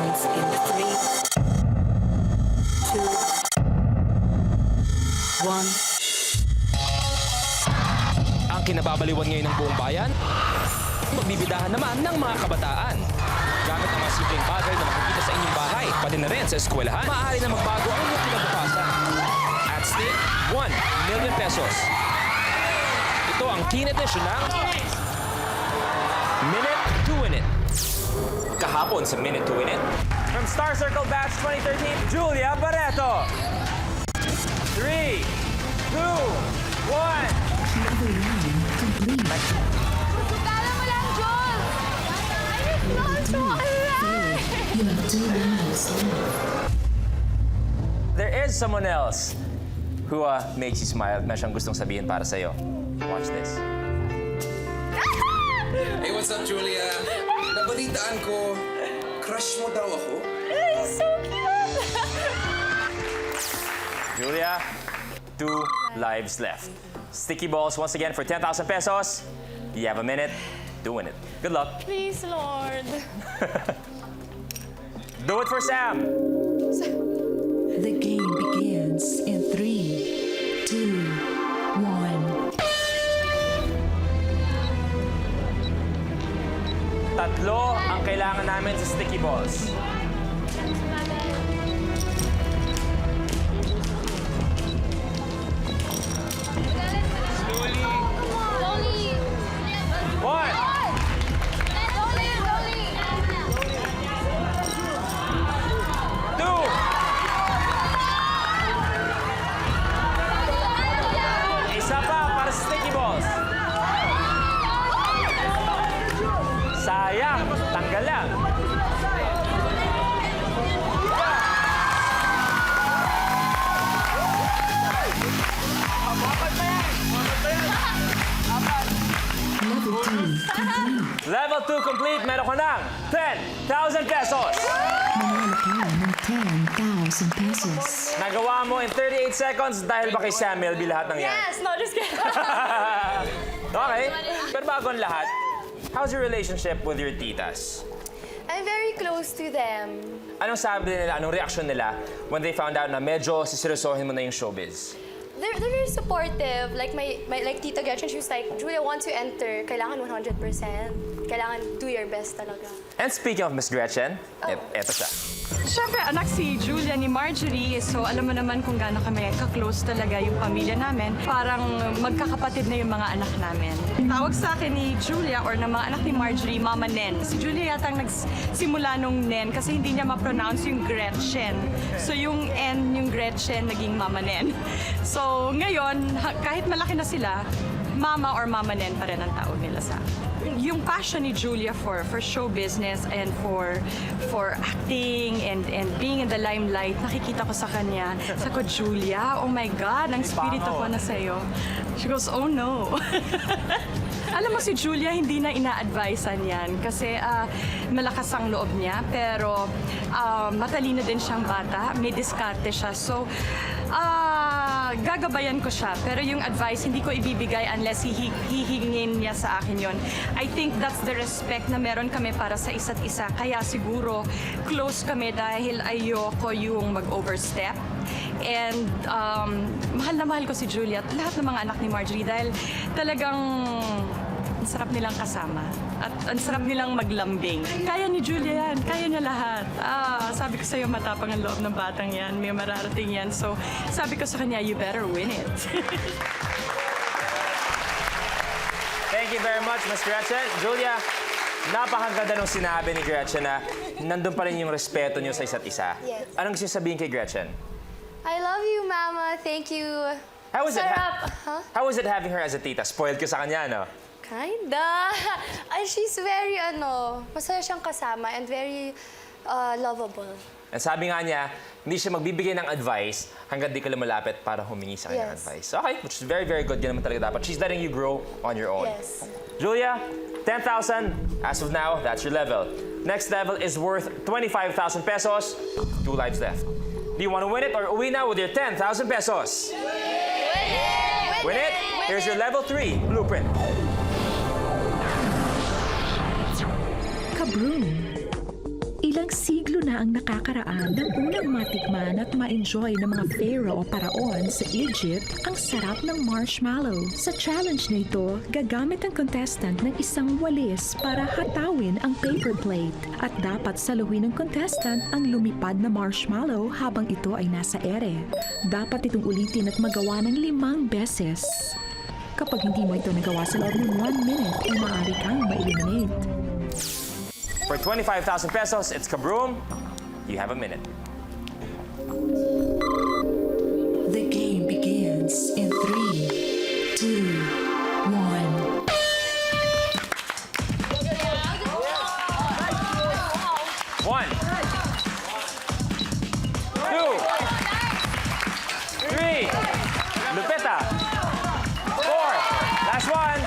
begins in 3, 2, 1. Ang kinababaliwan ngayon ng buong bayan, magbibidahan naman ng mga kabataan. Gamit ang mga simpleng bagay na makikita sa inyong bahay, pati na rin sa eskwelahan, maaari na magbago ang inyong kinabukasan. At stake, 1 million pesos. Ito ang keen edition ng Minute to Win It. Kahapon sa Minute to Win It, from Star Circle Batch 2013, Julia Barreto. 3, 2, 1. Kala mo lang, Joel! I felt so alive! You have 2 minutes left. There is someone else who makes you smile. May siyang gustong sabihin para sa'yo. Watch this. Hey, what's up, Julia? Nabalitaan ko, crush mo daw ako? He's so cute! Julia, 2 lives left. Sticky balls once again for 10,000 pesos. You have a minute to win it. Good luck. Please, Lord. Do it for Sam. The game begins in 3, 2, 1. Tatlo ang kailangan namin sa sticky balls. Slowly. 1, Slowly. 2, isa pa para sa sticky balls. Sayang, tanggal lang. Level 2 complete. Level 2 complete, meron ka ng 10,000 pesos. Manalo ka ng 10,000 pesos. Nagawa mo in 38 seconds dahil ba kay Samuel lahat ng yan? Yes, no, just kidding. Okay, pero bago ang lahat, how's your relationship with your titas? I'm very close to them. Anong sabi nila, anong reaksyon nila when they found out na medyo siseryosohin mo na yung showbiz? They're very supportive. Like like Tita Gretchen, she was like, Julia, once you enter, kailangan 100%. Kailangan do your best talaga. And speaking of Miss Gretchen, eto siya. Siyempre, anak si Julia ni Marjorie, so alam mo naman kung gaano kami ka-close talaga yung pamilya namin. Parang magkakapatid na yung mga anak namin. Tawag sa akin ni Julia or ng mga anak ni Marjorie, Mama Nen. Si Julia yata nagsimula nung Nen kasi hindi niya ma-pronounce yung Gretchen. So yung N, yung Gretchen, naging Mama Nen. So ngayon, kahit malaki na sila, Mama or Mama Nen pa rin ang tawag nila sa akin. Yung passion ni Julia for show business and for acting and being in the limelight, nakikita ko sa kanya. Sabi ko, Julia, oh my God, ang spirito ko na sa'yo. She goes, oh no. Alam mo si Julia, hindi na ina-advisean yan kasi malakas ang loob niya, pero matalino din siyang bata, may diskarte siya. So, gagabayan ko siya, pero yung advice hindi ko ibibigay unless hihingin niya sa akin yon. I think that's the respect na meron kami para sa isa't isa. Kaya siguro close kami dahil ayoko yung mag-overstep. And mahal na mahal ko si Julia at lahat ng mga anak ni Marjorie dahil talagang ang sarap nilang kasama at ang sarap nilang maglambing. Kaya ni Julia yan, kaya niya lahat. Sabi ko sa'yo, matapang ang loob ng batang yan, may mararating yan. So, sabi ko sa kanya, you better win it. Thank you very much, Miss Gretchen. Julia, napakaganda nung sinabi ni Gretchen na nandun pa rin yung respeto niyo sa isa't isa. Yes. Anong gusto sabihin kay Gretchen? I love you, Mama. Thank you. How was it? Sarap. Huh? How was it having her as a tita? Spoiled ka sa kanya, no? Kinda. And she's very, masaya siyang kasama and very lovable. And sabi nga niya, hindi siya magbibigay ng advice hanggang di ka lumalapit para humingi sa kanya ng Yes. advice. Okay, which is very, very good. Yan naman talaga dapat. She's letting you grow on your own. Yes. Julia, 10,000. As of now, that's your level. Next level is worth 25,000 pesos. 2 lives left. Do you want to win it or uwi na with your 10,000 pesos? Win it? Here's your level 3 blueprint. Kabroom, ilang siglo na na ang nakakaraan ng unang matikman at ma-enjoy ng mga pharaoh o paraon sa Egypt ang sarap ng marshmallow. Sa challenge na ito, gagamit ang contestant ng isang walis para hatawin ang paper plate at dapat saluhin ng contestant ang lumipad na marshmallow habang ito ay nasa ere. Dapat itong ulitin at magawa ng 5 beses. Kapag hindi mo ito nagawa sa loob ng 1 minute, ay maaari kang ma-eliminate. For 25,000 pesos, it's Kabroom. You have a minute. The game begins in 3, 2, 1. One, two, three, Lupita, 4, last one.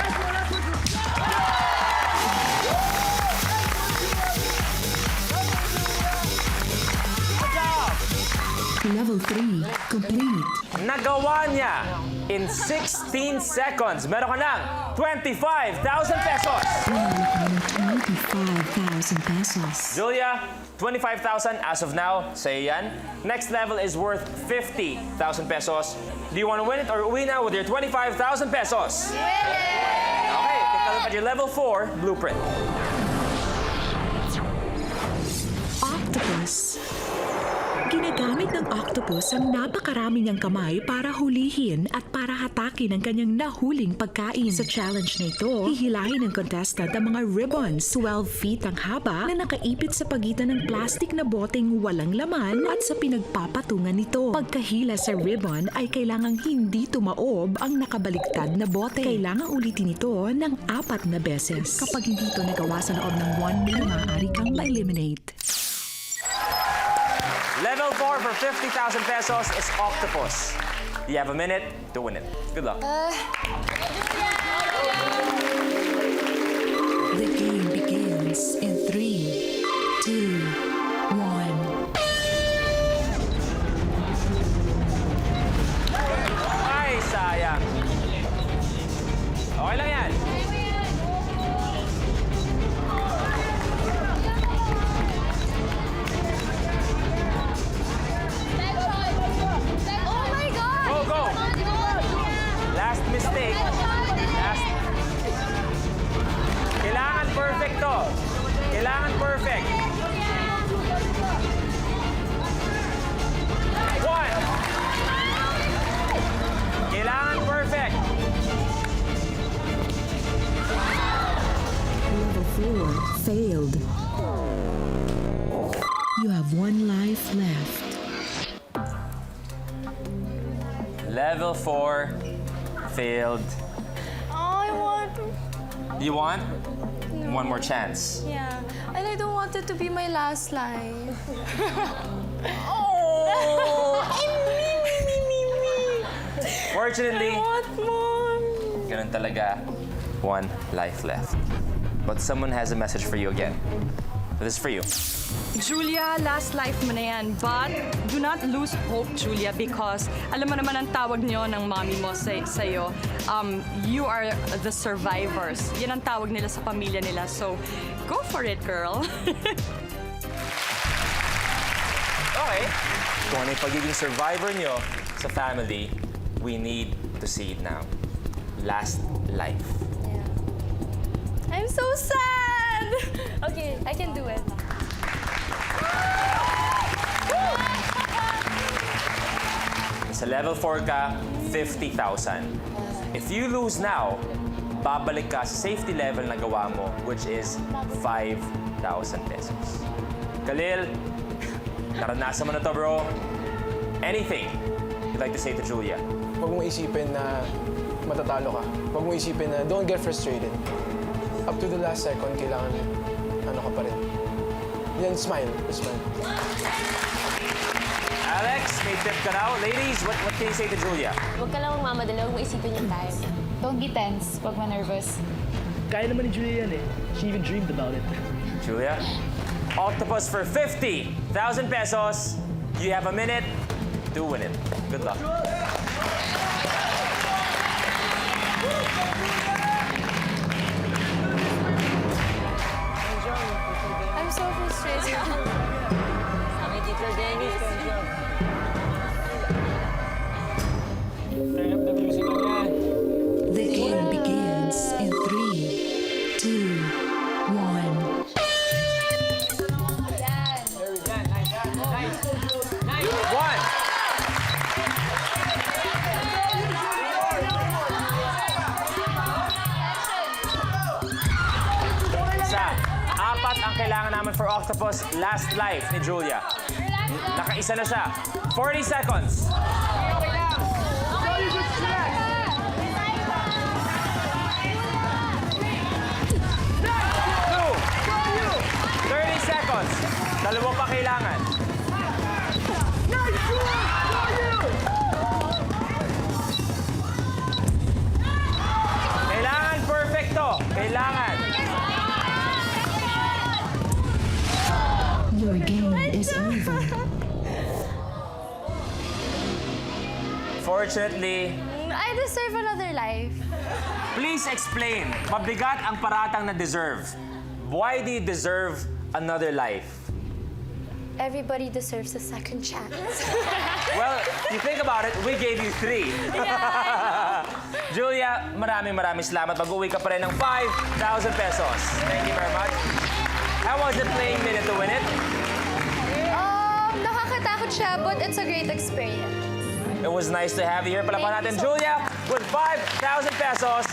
Level 3 complete. Nagawa niya in 16 seconds. Meron ka ng 25,000 pesos. Pinalak mo ng 25,000 pesos. Julia, 25,000 as of now. Sa'yo yan. Next level is worth 50,000 pesos. Do you want to win it or uwi na with your 25,000 pesos? Okay, take a look at your level 4 blueprint. Octopus. Ginagamit ng octopus ang napakarami niyang kamay para hulihin at para hatakin ang kanyang nahuling pagkain. Sa challenge na ito, hihilahin ng contestant ang mga ribbons, 12 feet ang haba na nakaipit sa pagitan ng plastic na boteng walang laman at sa pinagpapatungan nito. Pagkahila sa ribbon ay kailangang hindi tumaob ang nakabaliktad na bote. Kailangang ulitin ito ng 4 na beses. Kapag hindi ito nagawa sa loob ng 1 minute, maaari kang ma-eliminate. Level 4 for 50,000 pesos is Octopus. You have a minute to win it. Good luck. The game begins in 3, 2, 1. Ay, sayang. Okay lang yan. Oh my God! Go, go! Last mistake. Last. Kailangan perfect to. Kailangan perfect. 1. Kailangan perfect. Level 4 failed. You have 1 life left. Level 4 failed. Oh, I want to. You want? One more chance. Yeah. And I don't want it to be my last life. Fortunately, What more? ganun talaga. 1 life left. But someone has a message for you again. This is for you. Julia, last life mo na yan. But do not lose hope, Julia, because alam mo naman ang tawag niyo ng mommy mo sa'yo. You are the survivors. Yan ang tawag nila sa pamilya nila. So, go for it, girl. Okay. Kung ano yung pagiging survivor nyo sa family, we need to see it now. Last life. I'm so sad! Okay, I can do it. Sa level 4 ka, 50,000. If you lose now, babalik ka sa safety level na gawa mo, which is 5,000 pesos. Khalil, naranasan mo na to, bro. Anything you'd like to say to Julia? Huwag mong isipin na matatalo ka. Huwag mong isipin na don't get frustrated. Up to the last second, kailangan ano ka pa rin. Yan, smile. Smile. Alex, may tip ka now. Ladies, what can you say to Julia? Huwag ka lang magmamadali, huwag mo isipin yung time. Don't be tense, huwag ma-nervous. Kaya naman ni Julia yan eh. She even dreamed about it. Julia? Octopus for 50,000 pesos. You have a minute to win it. Good luck. I'm so frustrated. octopus, last life ni Julia. Nakaisa na siya. 40 seconds. 30 seconds. Dalawa pa kailangan. Kailangan perfecto. Kailangan. Your game is over. Fortunately, I deserve another life. please explain. Mabigat ang paratang na deserve. Why do you deserve another life? Everybody deserves a second chance. Well, you think about it, we gave you 3. Julia, maraming salamat. Mag-uwi ka pa rin ng 5,000 pesos. Thank you very much. How was it playing Minute to Win It? Nakakatakot siya, but it's a great experience. It was nice to have you here. Palapan natin Julia with 5,000 pesos.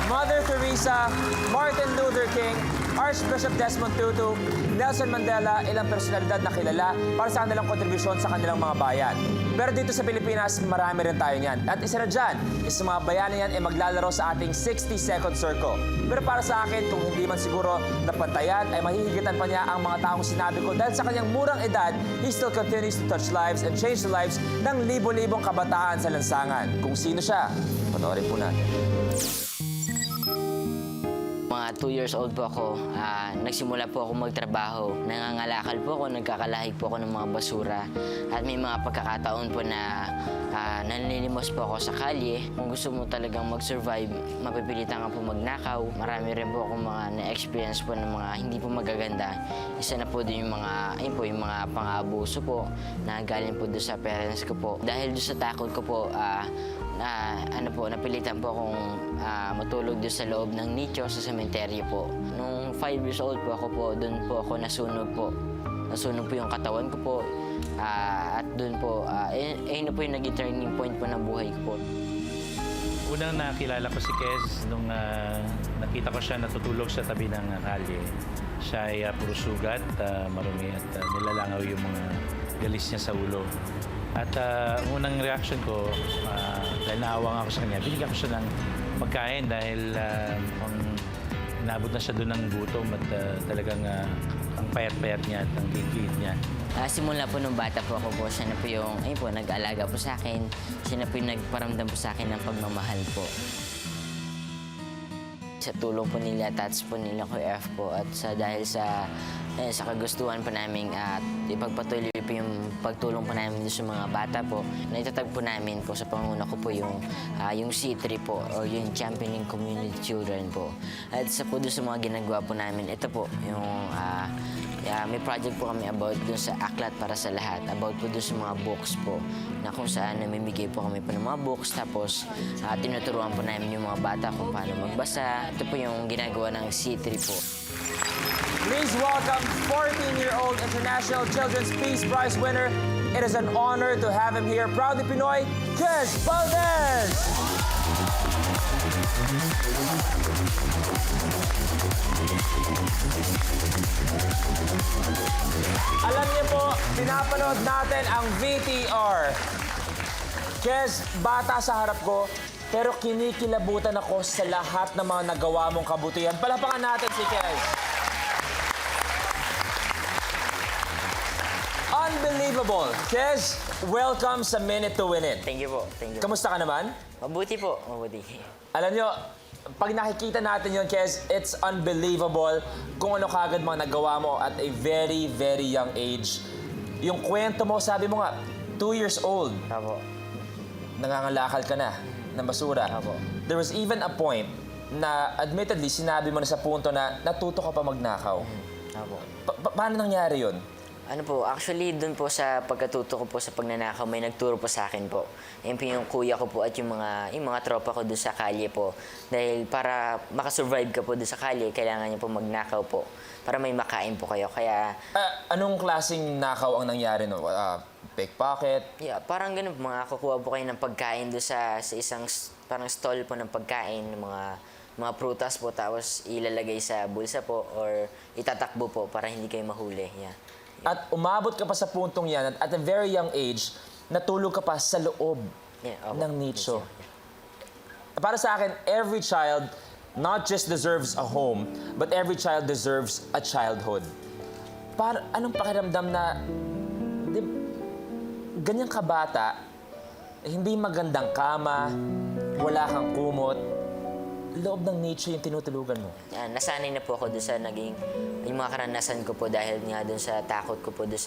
Mother Teresa, Martin Luther King, Archbishop Desmond Tutu, Nelson Mandela, ilang personalidad na kilala para sa kanilang kontribusyon sa kanilang mga bayan. Pero dito sa Pilipinas, marami rin tayo niyan. At isa na dyan, isa mga bayani yan ay maglalaro sa ating 60-second circle. Pero para sa akin, kung hindi man siguro napantayan, ay mahihigitan pa niya ang mga taong sinabi ko dahil sa kanyang murang edad, he still continues to touch lives and change the lives ng libo-libong kabataan sa lansangan. Kung sino siya, panoorin po natin. Mga 2 years old po ako, nagsimula po ako magtrabaho. Nangangalakal po ako, nagkakalahig po ako ng mga basura. At may mga pagkakataon po na nanlilimos po ako sa kalye. Kung gusto mo talagang mag-survive, mapipilitan ka po magnakaw. Marami rin po akong mga na-experience po ng mga hindi po magaganda. Isa na po din yung mga, yung mga pang-abuso po na galing po doon sa parents ko po. Dahil doon sa takot ko po, napilitan po akong matulog doon sa loob ng nicho sa sementeryo po. Nung 5 years old po ako po, doon po ako nasunog po. Nasunog po yung katawan ko po. At doon po, na po yung naging turning point po ng buhay ko po. Unang nakilala ko si Kez nung nakita ko siya natutulog sa tabi ng kalye. Siya ay puro sugat, marumi at nilalangaw yung mga galis niya sa ulo. At unang reaction ko, dahil naawang ako sa kanya, binigyan ko siya ng pagkain dahil inabot na siya doon ng gutom at talagang ang payat-payat niya at ang liit niya. Simula po nung bata po ako po, siya na po yung nag-alaga po sa akin. Siya na po yung nagparamdam po sa akin ng pagmamahal po. Sa tulong po nila, tats po nila ko F po at dahil sa kagustuhan po namin at ipagpatuloy po yung pagtulong po namin sa mga bata po, naitatag po namin po sa panguna ko po yung C3 po or yung Championing Community Children po. At sa po doon sa mga ginagawa po namin, ito po yung may project po kami about dun sa Aklat para sa Lahat, about po dun sa mga books po, na kung saan namimigay po kami po ng mga books, tapos tinuturuan po namin yung mga bata kung paano magbasa. Ito po yung ginagawa ng C3 po. Please welcome 14-year-old International Children's Peace Prize winner. It is an honor to have him here. Proudly Pinoy, Kez Valdez! Alam niyo po, pinapanood natin ang VTR. Kez, bata sa harap ko, pero kinikilabutan ako sa lahat ng mga nagawa mong kabutihan. Palapakan natin si Kez. Unbelievable! Kez, welcome sa Minute to Win It. Thank you po. Thank you. Kamusta ka naman? Mabuti po. Mabuti. Alam nyo, pag nakikita natin yun, Kez, it's unbelievable kung ano kagad mga nagawa mo at a very, very young age. Yung kwento mo, sabi mo nga, 2 years old. Apo. Nangangalakal ka na ng basura. Apo. There was even a point na admittedly, sinabi mo na sa punto na natuto ka pa magnakaw. Apo. Paano nangyari yun? Ano po, actually, dun po sa pagkatuto ko po sa pagnanakaw, may nagturo po sa akin po. Yan po yung kuya ko po at yung mga tropa ko dun sa kalye po. Dahil para makasurvive ka po dun sa kalye, kailangan niyo po magnakaw po. Para may makain po kayo. Kaya... anong klaseng nakaw ang nangyari? No? Pickpocket? Yeah, parang ganun po. Kukuha po kayo ng pagkain dun sa isang parang stall po ng pagkain, ng mga mga prutas po tapos ilalagay sa bulsa po or itatakbo po para hindi kayo mahuli. Yeah. At umabot ka pa sa puntong yan at a very young age, natulog ka pa sa loob ng nicho. Para sa akin, every child not just deserves a home, but every child deserves a childhood. Anong pakiramdam na ganyang kabata, hindi magandang kama, wala kang kumot, loob ng nicho yung tinutulugan mo? Nasanay na po ako doon sa yung mga karanasan ko po dahil nga doon sa takot ko po doon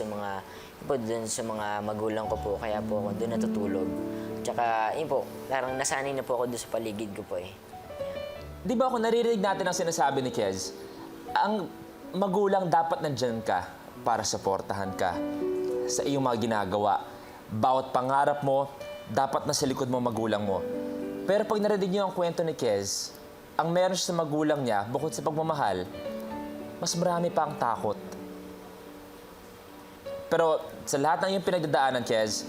sa mga magulang ko po, kaya po ako doon natutulog. Tsaka, yun po, parang nasanay na po ako doon sa paligid ko po eh. Di ba kung naririnig natin ang sinasabi ni Kez, ang magulang dapat nandyan ka para suportahan ka sa iyong mga ginagawa. Bawat pangarap mo, dapat nasa likod mo magulang mo. Pero pag narinig niyo ang kwento ni Kez, ang meron siya sa magulang niya, bukod sa pagmamahal, mas marami pa ang takot. Pero sa lahat ng iyong pinagdadaanan, Kez,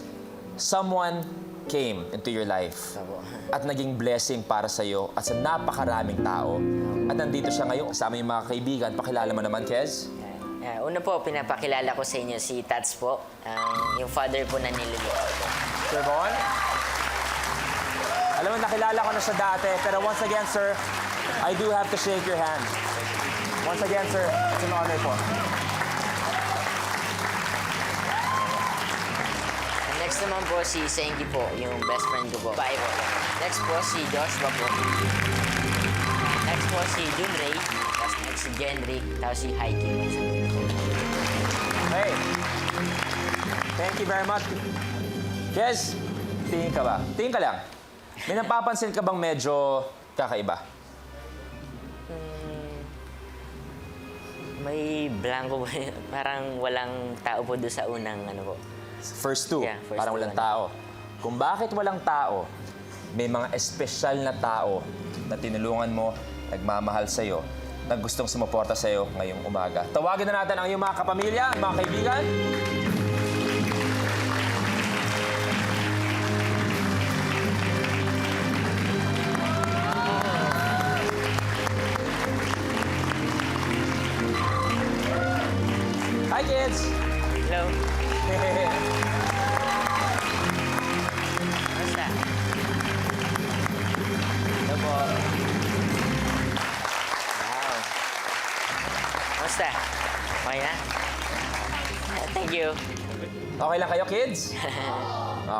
someone came into your life at naging blessing para sa iyo at sa napakaraming tao. At nandito siya ngayon kasama yung mga kaibigan. Pakilala mo naman, Kez. Una po, pinapakilala ko sa inyo si Tats po, yung father po na niluluwa ko. Sir Bon? Alam mo, nakilala ko na siya dati, pero once again, sir, I do have to shake your hand. Once again, sir, it's an honor po. Next naman po si Sengi po, yung best friend ko po. Bye po. Next po si Joshua po. Next po si Junray. Tapos next si Jenry. Tapos si Haiki. Hey, thank you very much. Kez, tingin ka ba? Tingin ka lang. May napapansin ka bang medyo kakaiba? May blanco po. Parang walang tao po doon sa unang ano po. First two, Yeah, first parang two, walang ano. tao. Kung bakit walang tao, may mga espesyal na tao na tinulungan mo, nagmamahal sa'yo, na gustong sumuporta sa'yo ngayong umaga. Tawagin na natin ang iyong mga kapamilya, mga kaibigan. Hi, kids! Hello. Basta. Hello po. Wow. Basta. Okay na? Thank you. Okay lang kayo, kids?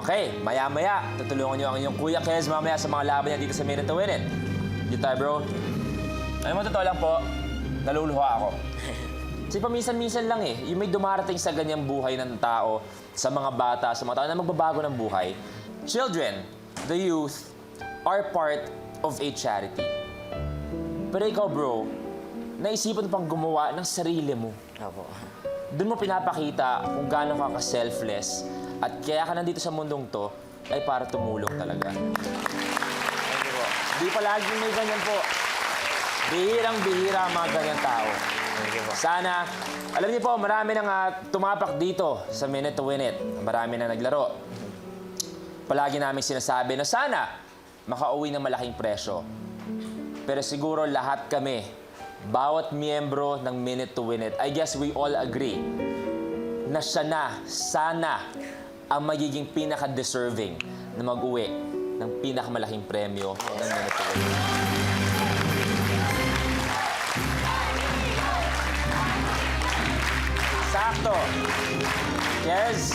Okay, maya-maya, tutulungan niyo ang inyong kuya Kez mamaya sa mga laban niya dito sa Minute to Win It. Dito tayo, bro. Alam mo, totoo lang po, naluluha ako. Kasi paminsan-minsan lang eh, yung may dumarating sa ganyang buhay ng tao, sa mga bata, sa mga tao na magbabago ng buhay. Children, the youth, are part of a charity. Pero ikaw, bro, naisipan pang gumawa ng sarili mo. Opo. Doon mo pinapakita kung gaano ka ka-selfless at kaya ka nandito sa mundong to ay para tumulong talaga. Thank you po. Di palagi may ganyan po. Bihirang-bihira ang mga ganyan tao. Thank you po. Sana, alam niyo po, marami nang tumapak dito sa Minute to Win It. Marami na naglaro. Palagi namin sinasabi na sana makauwi ng malaking presyo. Pero siguro lahat kami, bawat miyembro ng Minute to Win It, I guess we all agree na siya na, sana, ang magiging pinaka-deserving na mag-uwi ng pinakamalaking premyo ng Minute to Win It. Sakto. Yes.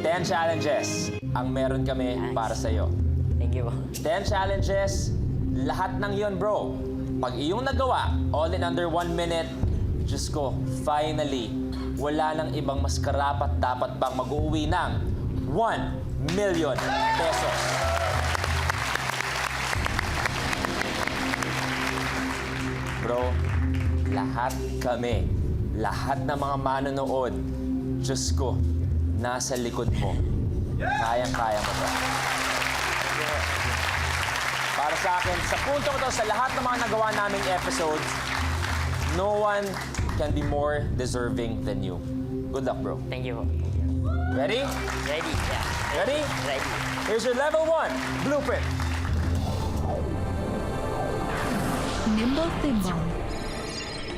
10 challenges ang meron kami para sa'yo. Thank you po. 10 challenges, lahat ng yon, bro. Pag iyong nagawa, all in under 1 minute, Diyos ko, finally, wala nang ibang mas karapat dapat pang mag-uwi ng 1 million pesos. Bro, lahat kami, lahat ng mga manonood, Diyos ko, nasa likod mo. Kayang-kaya mo ba? Para sa akin, sa punto ko to, sa lahat ng mga nagawa naming episodes, no one can be more deserving than you. Good luck, bro. Thank you po. Ready? Ready? Yeah. Ready? Ready. Here's your level 1 blueprint. Nimble Thimble.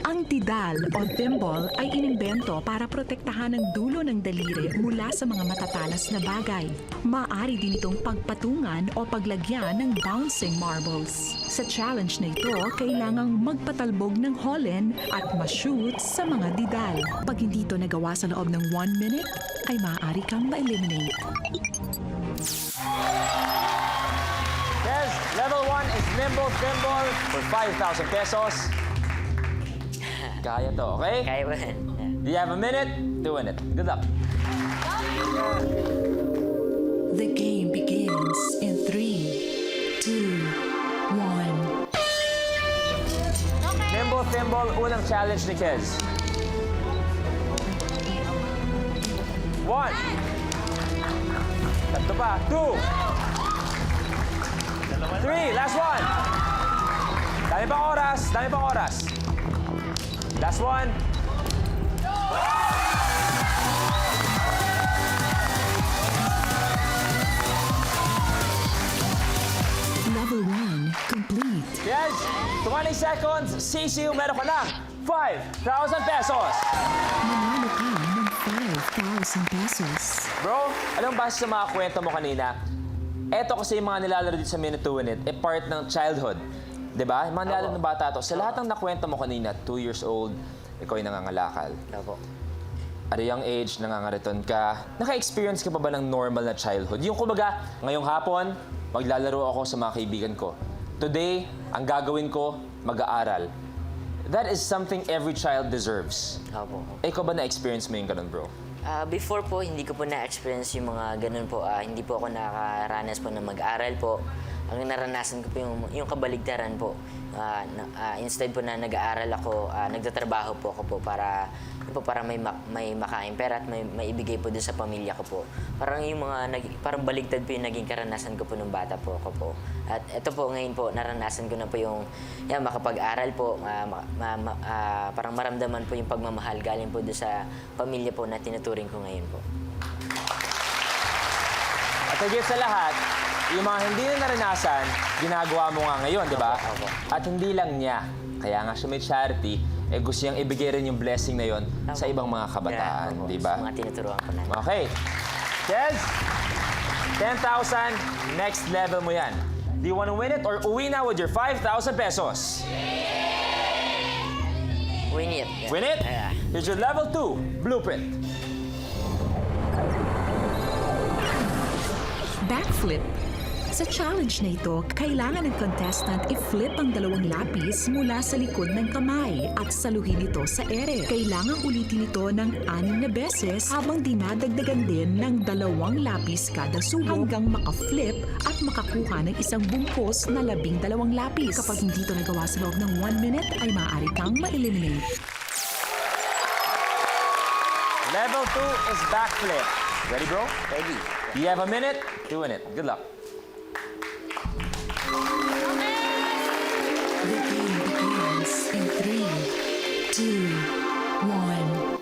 Ang didal o thimble ay inimbento para protektahan ang dulo ng daliri mula sa mga matatalas na bagay. Maaari din itong pagpatungan o paglagyan ng bouncing marbles. Sa challenge na ito, kailangang magpatalbog ng holen at ma-shoot sa mga didal. Pag hindi ito nagawa sa loob ng 1 minute, ay maaari kang ma-eliminate. Yes, level 1 is Nimble Thimble for 5,000 pesos. Kaya to, okay? Kaya ba? Do you have a minute to win it? Good luck. The game begins in 3, 2, 1. Nimble Thimble, unang challenge ni Kez. 1. Tatlo pa. 2. 3. Last one. Dami pang oras. Dami pang oras. Last one. Level 1 complete. Yes. 20 seconds. Sisiu, meron ka ng 5,000 pesos. Manalo ka ng 5,000 pesos. Bro, alam ba sa mga kwento mo kanina, eto kasi yung mga nilalaro dito sa Minute to Win It, part ng childhood. Diba? Yung mga nilalaro ng bata to. Sa lahat ng nakwento mo kanina, 2 years old, ikaw ay nangangalakal. Opo. At a young age, nangangariton ka. Naka-experience ka pa ba ng normal na childhood? Yung kumbaga, ngayong hapon, maglalaro ako sa mga kaibigan ko. Today, ang gagawin ko, mag-aaral. That is something every child deserves. Opo. Ikaw ba na-experience mo yung ganun, bro? Before po, hindi ko po na-experience yung mga ganun po. Hindi po ako nakaranas po na mag-aral po. Ang naranasan ko po yung kabaligtaran po. Instead po na nag-aaral ako, nagtatrabaho po ako po para may makain pera at may ibigay po doon sa pamilya ko po. Parang yung parang baligtad po yung naging karanasan ko po nung bata po ako po. At ito po ngayon po, naranasan ko na po yung makapag-aral po, parang maramdaman po yung pagmamahal galing po doon sa pamilya po na tinuturing ko ngayon po. At higit sa lahat, yung mga hindi na naranasan, ginagawa mo nga ngayon, di ba? Opo. At hindi lang niya. Kaya nga siya may charity, gusto niyang ibigay rin yung blessing na yon sa ibang mga kabataan, Opo. di ba? Sa mga tinuturuan ko na. Okay. Kez, 10,000, next level mo yan. Do you want to win it or uwi na with your 5,000 pesos? Win it. Win it? Yeah. Here's your level 2, blueprint. Backflip. Sa challenge na ito, kailangan ng contestant i-flip ang dalawang lapis mula sa likod ng kamay at saluhin ito sa ere. Kailangan ulitin ito ng 6 na beses habang dinadagdagan din ng 2 lapis kada sulog hanggang maka-flip at makakuha ng isang bungkos na 12 lapis. Kapag hindi ito nagawa sa loob ng 1 minute, ay maaari kang ma-eliminate. Level 2 is backflip. Ready, bro? Ready. You have a minute to win it. Good luck. The game begins in 3, 2, 1.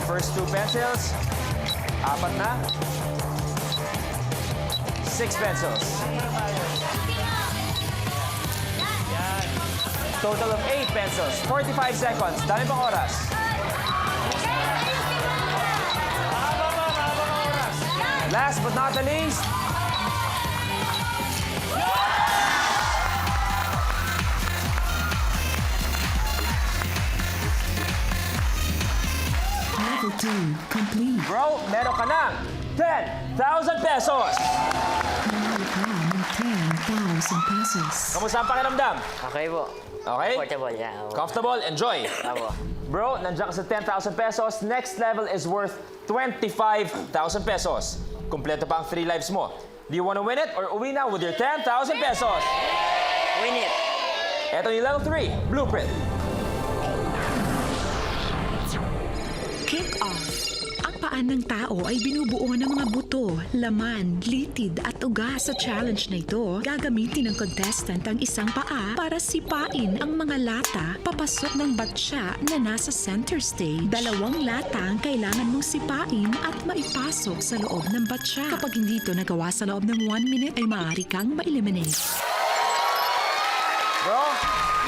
First 2 pencils. 4 na. 6 pencils. Total of 8 pencils. 45 seconds. Dami pang oras. Last but not the least, Level 2 complete. bro, meron ka ng 10,000 pesos. Manalo ka ng 10,000 pesos. Kamusta ang pakiramdam? Okay po. Okay? Comfortable, yeah. Opo. Comfortable? Enjoy. Opo. Bro, nandiyan ka sa 10,000 pesos. Next level is worth 25,000 pesos. Kompleto pa ang 3 lives mo. Do you want to win it or uwi na with your 10,000 pesos? Win it. Ito yung level 3, blueprint. Kick off. Ang paan ng tao ay binubuo ng mga buto, laman, litid at uga. Sa challenge na ito, gagamitin ng contestant ang isang paa para sipain ang mga lata papasok ng batya na nasa center stage. 2 lata ang kailangan mong sipain at maipasok sa loob ng batya. Kapag hindi ito nagawa sa loob ng 1 minute, ay maaari kang ma-eliminate.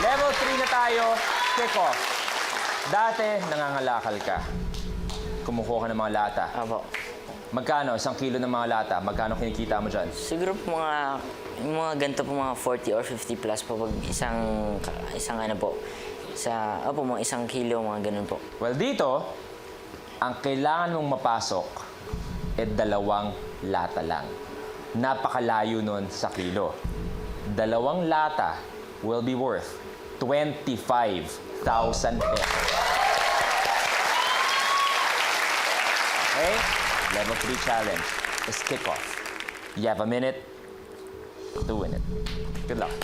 Level 3 na tayo. Kick off. Dati, nangangalakal ka. Kumukuha ka ng mga lata. Apo. Magkano? 1 kilo ng mga lata. Magkano kinikita mo dyan? Siguro po mga ganito po mga 40 or 50 plus po pag isang ano po. Mga 1 kilo, mga ganun po. Well, dito, ang kailangan mong mapasok ay 2 lata lang. Napakalayo nun sa kilo. 2 lata will be worth 25,000 pesos. Okay? Level 3 challenge is kick off. You have a minute to win it. Good luck.